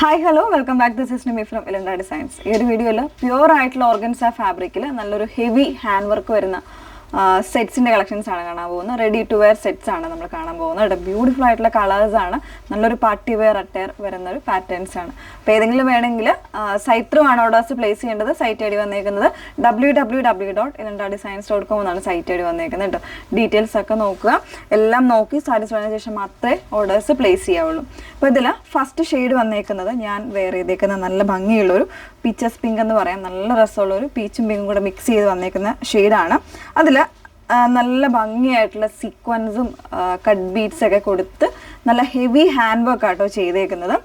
Hi hello welcome back. This is Nimi from Elanda designs. ഈ ഒരു വീഡിയോയിൽ പ്യുവർ ആയിട്ടുള്ള ഓർഗൻസ ഫാബ്രിക്കിൽ നല്ലൊരു ഹെവി ഹാൻഡ് വർക്ക് വരുന്ന സെറ്റ്സിൻ്റെ കളക്ഷൻസ് ആണ് കാണാൻ പോകുന്നത്. റെഡി ടു വെയർ സെറ്റ്സ് ആണ് നമ്മൾ കാണാൻ പോകുന്നത്. ഇവിടെ ബ്യൂട്ടിഫുൾ ആയിട്ടുള്ള കളേഴ്സ് ആണ്. നല്ലൊരു പാർട്ടി വെയർ അറ്റയർ വരുന്ന ഒരു പാറ്റേൺസ് ആണ്. അപ്പോൾ ഏതെങ്കിലും വേണമെങ്കിൽ സൈറ്റ് ത്രൂ ആണ് ഓർഡേഴ്സ് പ്ലേസ് ചെയ്യേണ്ടത്. സൈറ്റ് ഐ ഡി വന്നേക്കുന്നത് www.ilandadesigns.com എന്നാണ് സൈറ്റ് ഐ ഡി വന്നേക്കുന്നത് കേട്ടോ. ഡീറ്റെയിൽസ് ഒക്കെ നോക്കുക. എല്ലാം നോക്കി സാറ്റിസ്ഫൈ ആയതിനു ശേഷം മാത്രമേ ഓർഡേഴ്സ് പ്ലേസ് ചെയ്യാവുള്ളൂ. അപ്പോൾ ഇതിൽ ഫസ്റ്റ് ഷെയ്ഡ് വന്നേക്കുന്നത് ഞാൻ വെയർ ചെയ്തേക്കുന്ന നല്ല ഭംഗിയുള്ളൊരു പീച്ചസ് പിങ്ക് എന്ന് പറയാം. നല്ല രസമുള്ളൊരു പീച്ചും പിങ്കും കൂടെ മിക്സ് ചെയ്ത് വന്നേക്കുന്ന ഷെയ്ഡാണ്. അതിൽ നല്ല ഭംഗിയായിട്ടുള്ള സീക്വൻസും കട്ട് ബീഡ്സ് ഒക്കെ കൊടുത്ത് നല്ല ഹെവി ഹാൻഡ് വർക്ക് ആട്ടോ ചെയ്തേക്കുന്നത്.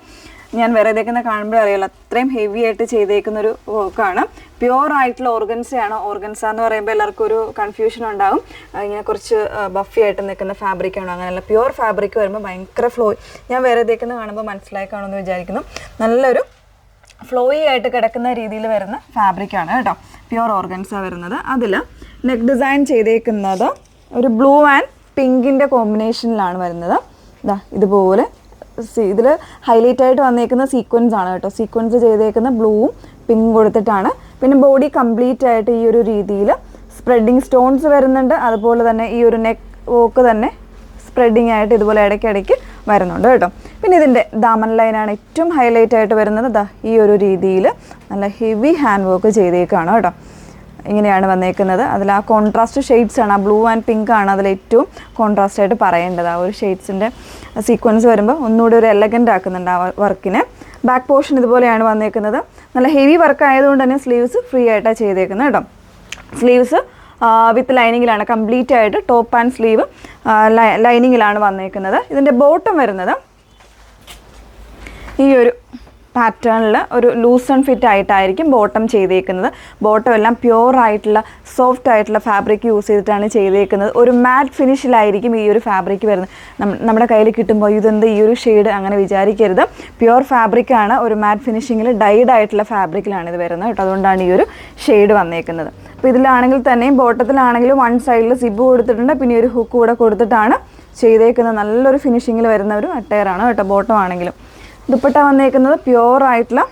ഞാൻ വേറെ ചെയ്തേക്കുന്ന കാണുമ്പോഴേ അറിയാലോ, അത്രയും ഹെവി ആയിട്ട് ചെയ്തേക്കുന്ന ഒരു വർക്കാണ്. പ്യുവർ ആയിട്ടുള്ള ഓർഗൻസയാണ്. ഓർഗൻസ എന്ന് പറയുമ്പോൾ എല്ലാവർക്കും ഒരു കൺഫ്യൂഷൻ ഉണ്ടാകും. ഇങ്ങനെ കുറച്ച് ബഫി ആയിട്ട് നിൽക്കുന്ന ഫാബ്രിക്കാണോ? അങ്ങനെയല്ല, പ്യുവർ ഫാബ്രിക് വരുമ്പോൾ ഭയങ്കര ഫ്ലോ. ഞാൻ വേറെ ചെയ്തേക്കുന്ന കാണുമ്പോൾ മനസ്സിലായി കാണുമെന്ന് വിചാരിക്കുന്നു. നല്ലൊരു ഫ്ലോയി ആയിട്ട് കിടക്കുന്ന രീതിയിൽ വരുന്ന ഫാബ്രിക്കാണ് കേട്ടോ. പ്യുവർ ഓർഗൻസ വരുന്നത്. അതിൽ നെക്ക് ഡിസൈൻ ചെയ്തേക്കുന്നത് ഒരു ബ്ലൂ ആൻഡ് പിങ്കിൻ്റെ കോമ്പിനേഷനിലാണ് വരുന്നത്. ഇതാ ഇതുപോലെ ഇതിൽ ഹൈലൈറ്റ് ആയിട്ട് വന്നേക്കുന്ന സീക്വൻസ് ആണ് കേട്ടോ. സീക്വൻസ് ചെയ്തേക്കുന്ന ബ്ലൂവും പിങ്കും കൊടുത്തിട്ടാണ്. പിന്നെ ബോഡി കംപ്ലീറ്റ് ആയിട്ട് ഈ ഒരു രീതിയിൽ സ്പ്രെഡിങ് സ്റ്റോൺസ് വരുന്നുണ്ട്. അതുപോലെ തന്നെ ഈ ഒരു നെക്ക് വോക്ക് തന്നെ സ്പ്രെഡിങ് ആയിട്ട് ഇതുപോലെ ഇടയ്ക്കിടയ്ക്ക് വരുന്നുണ്ട് കേട്ടോ. പിന്നെ ഇതിൻ്റെ ദാമൻ ലൈനാണ് ഏറ്റവും ഹൈലൈറ്റ് ആയിട്ട് വരുന്നത്. ദാ ഈ ഒരു രീതിയിൽ നല്ല ഹെവി ഹാൻഡ് വർക്ക് ചെയ്തേക്കാണ് കേട്ടോ. ഇങ്ങനെയാണ് വന്നേക്കുന്നത്. അതിൽ ആ കോൺട്രാസ്റ്റ് ഷെയ്ഡ്സ് ആണ്, ആ ബ്ലൂ ആൻഡ് പിങ്ക് ആണ് അതിൽ ഏറ്റവും കോൺട്രാസ്റ്റ് ആയിട്ട് പറയേണ്ടത്. ആ ഒരു ഷെയ്ഡ്സിൻ്റെ സീക്വൻസ് വരുമ്പോൾ ഒന്നുകൂടി ഒരു എലഗൻ്റ് ആക്കുന്നുണ്ട് ആ വർക്കിനെ. ബാക്ക് പോർഷൻ ഇതുപോലെയാണ് വന്നേക്കുന്നത്. നല്ല ഹെവി വർക്ക് ആയതുകൊണ്ട് തന്നെ സ്ലീവ്സ് ഫ്രീ ആയിട്ടാണ് ചെയ്തേക്കുന്നത് കേട്ടോ. സ്ലീവ്സ് വിത്ത് ലൈനിങ്ങിലാണ് കംപ്ലീറ്റ് ആയിട്ട്. ടോപ്പ് ആൻഡ് സ്ലീവ് ലൈനിങ്ങിലാണ് വന്നേക്കുന്നത്. ഇതിൻ്റെ ബോട്ടം വരുന്നത് ഈ ഒരു പാറ്റേണിൽ ഒരു ലൂസ് ആൻഡ് ഫിറ്റ് ആയിട്ടായിരിക്കും ബോട്ടം ചെയ്തേക്കുന്നത്. ബോട്ടം എല്ലാം പ്യുവർ ആയിട്ടുള്ള സോഫ്റ്റ് ആയിട്ടുള്ള ഫാബ്രിക് യൂസ് ചെയ്തിട്ടാണ് ചെയ്തേക്കുന്നത്. ഒരു മാറ്റ് ഫിനിഷിലായിരിക്കും ഈ ഒരു ഫാബ്രിക് വരുന്നത്. നമ്മുടെ കയ്യിൽ കിട്ടുമ്പോൾ ഇതെന്ത് ഈ ഒരു ഷെയ്ഡ് അങ്ങനെ വിചാരിക്കരുത്. പ്യുവർ ഫാബ്രിക്കാണ്. ഒരു മാറ്റ് ഫിനിഷിങ്ങിൽ ഡൈഡ് ആയിട്ടുള്ള ഫാബ്രിക്കിലാണ് ഇത് വരുന്നത് കേട്ടോ. അതുകൊണ്ടാണ് ഈ ഒരു ഷെയ്ഡ് വന്നേക്കുന്നത്. അപ്പോൾ ഇതിലാണെങ്കിൽ തന്നെയും ബോട്ടത്തിലാണെങ്കിലും വൺ സൈഡിൽ സിബ് കൊടുത്തിട്ടുണ്ട്. പിന്നെ ഒരു ഹുക്ക് കൂടെ കൊടുത്തിട്ടാണ് ചെയ്തേക്കുന്നത്. നല്ലൊരു ഫിനിഷിങ്ങിൽ വരുന്ന ഒരു അട്ടയറാണ് കേട്ടോ. ബോട്ടം ആണെങ്കിലും ദുപ്പട്ട വന്നേക്കുന്നത് പ്യുവർ ആയിട്ടുള്ള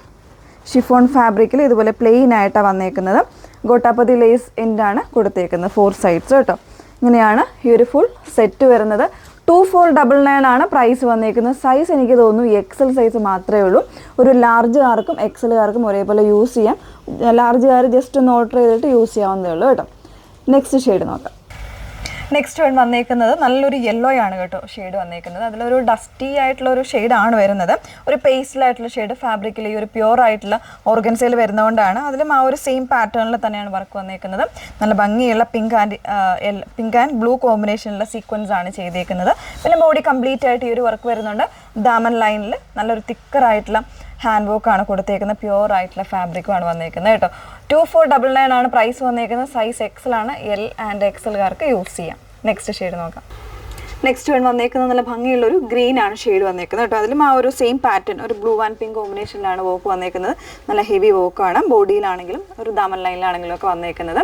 ഷിഫോൺ ഫാബ്രിക്കിൽ ഇതുപോലെ പ്ലെയിൻ ആയിട്ടാണ് വന്നേക്കുന്നത്. ഗോട്ടാപ്പതി ലേസ് എൻഡാണ് കൊടുത്തേക്കുന്നത്. 4 സൈഡ്സ് കേട്ടോ. ഇങ്ങനെയാണ് ഈ ഒരു ഫുൾ സെറ്റ് വരുന്നത്. 2499 ആണ് പ്രൈസ് വന്നേക്കുന്നത്. സൈസ് എനിക്ക് തോന്നുന്നു എക്സൽ സൈസ് മാത്രമേ ഉള്ളൂ. ഒരു ലാർജുകാർക്കും എക്സലുകാർക്കും ഒരേപോലെ യൂസ് ചെയ്യാം. ലാർജുകാർ ജസ്റ്റ് ഒന്ന് ഓർഡർ ചെയ്തിട്ട് യൂസ് ചെയ്യാവുന്നതേ ഉള്ളൂ കേട്ടോ. നെക്സ്റ്റ് ഷെയ്ഡ് നോക്കാം. നെക്സ്റ്റ് വന്നേക്കുന്നത് നല്ലൊരു യെല്ലോ ആണ് കേട്ടോ ഷെയ്ഡ് വന്നേക്കുന്നത്. അതിലൊരു ഡസ്റ്റി ആയിട്ടുള്ള ഒരു ഷെയ്ഡാണ് വരുന്നത്. ഒരു പേസ്റ്റലായിട്ടുള്ള ഷെയ്ഡ് ഫാബ്രിക്കിൽ ഈ ഒരു പ്യുവർ ആയിട്ടുള്ള ഓർഗൻസയിൽ വരുന്നതുകൊണ്ടാണ്. അതിലും ആ ഒരു സെയിം പാറ്റേണിൽ തന്നെയാണ് വർക്ക് വന്നേക്കുന്നത്. നല്ല ഭംഗിയുള്ള പിങ്ക് ആൻഡ് ബ്ലൂ കോമ്പിനേഷനിലുള്ള സീക്വൻസ് ആണ് ചെയ്തേക്കുന്നത്. പിന്നെ ബോഡി കംപ്ലീറ്റ് ആയിട്ട് ഈ ഒരു വർക്ക് വരുന്നുണ്ട്. ദാമൻ ലൈനിൽ നല്ലൊരു തിക്കറായിട്ടുള്ള ഹാൻഡ് വർക്ക് ആണ് കൊടുത്തേക്കുന്നത്. പ്യുവർ ആയിട്ടുള്ള ഫാബ്രിക്കുമാണ് വന്നേക്കുന്നത് കേട്ടോ. 2499 ആണ് പ്രൈസ് വന്നേക്കുന്നത്. സൈസ് എക്സൽ ആണ്. എൽ ആൻഡ് എക്സൽകാർക്ക് യൂസ് ചെയ്യാം. നെക്സ്റ്റ് ഷെയ്ഡ് നോക്കാം. നെക്സ്റ്റ് വന്നേക്കുന്നത് നല്ല ഭംഗിയുള്ളൊരു ഗ്രീൻ ആണ് ഷെയ്ഡ് വന്നേക്കുന്നത് കേട്ടോ. അതിലും ആ ഒരു സെയിം പാറ്റേൺ ഒരു ബ്ലൂ ആൻഡ് പിങ്ക് കോമ്പിനേഷനിലാണ് വർക്ക് വന്നേക്കുന്നത്. നല്ല ഹെവി വർക്കാണ്. ബോഡിയിലാണെങ്കിലും ഒരു ദാമൻ ലൈനിലാണെങ്കിലും ഒക്കെ വന്നേക്കുന്നത്.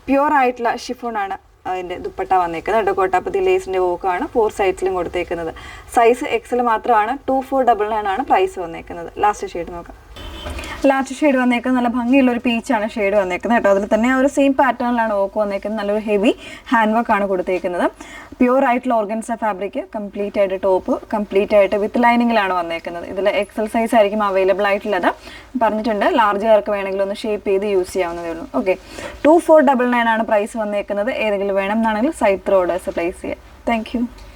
പ്യുവർ ആയിട്ടുള്ള ഷിഫോൺ ആണ് അതിൻ്റെ ദുപ്പട്ട വന്നേക്കുന്നത് കേട്ടോ. കോട്ടാപ്പതി ലേസിൻ്റെ വർക്കാണ് 4 സൈഡ്സിലും കൊടുത്തേക്കുന്നത്. സൈസ് എക്സൽ മാത്രമാണ്. 2499 ആണ് പ്രൈസ് വന്നേക്കുന്നത്. ലാസ്റ്റ് ഷെയ്ഡ് നോക്കാം. ലാസ്റ്റ് ഷെയ്ഡ് വന്നേക്കുന്നത് നല്ല ഭംഗിയുള്ളൊരു പീച്ചാണ് ഷെയ്ഡ് വന്നേക്കുന്നത് കേട്ടോ. അതിൽ തന്നെ ആ ഒരു സെയിം പാറ്റേണിലാണ് വർക്ക് വന്നേക്കുന്നത്. നല്ലൊരു ഹെവി ഹാൻഡ് വർക്കാണ് കൊടുത്തേക്കുന്നത്. പ്യുവർ ആയിട്ടുള്ള ഓർഗൻസ ഫാബ്രിക് കംപ്ലീറ്റ് ആയിട്ട് ടോപ്പ് കംപ്ലീറ്റ് ആയിട്ട് വിത്ത് ലൈനിങ്ങിലാണ് വന്നേക്കുന്നത്. ഇതിൽ എക്സൽ സൈസ് ആയിരിക്കും അവൈലബിൾ ആയിട്ടുള്ളത്. പറഞ്ഞിട്ടുണ്ട് ലാർജുകാർക്ക് വേണമെങ്കിൽ ഒന്ന് ഷേപ്പ് ചെയ്ത് യൂസ് ചെയ്യാവുന്നതേ ഉള്ളൂ. ഓക്കെ, 2499 ആണ് പ്രൈസ് വന്നേക്കുന്നത്. ഏതെങ്കിലും വേണം എന്നാണെങ്കിൽ സൈറ്റ് ത്രൂ ഓർഡേഴ്സ് പ്ലേസ് ചെയ്യുക. Thank you.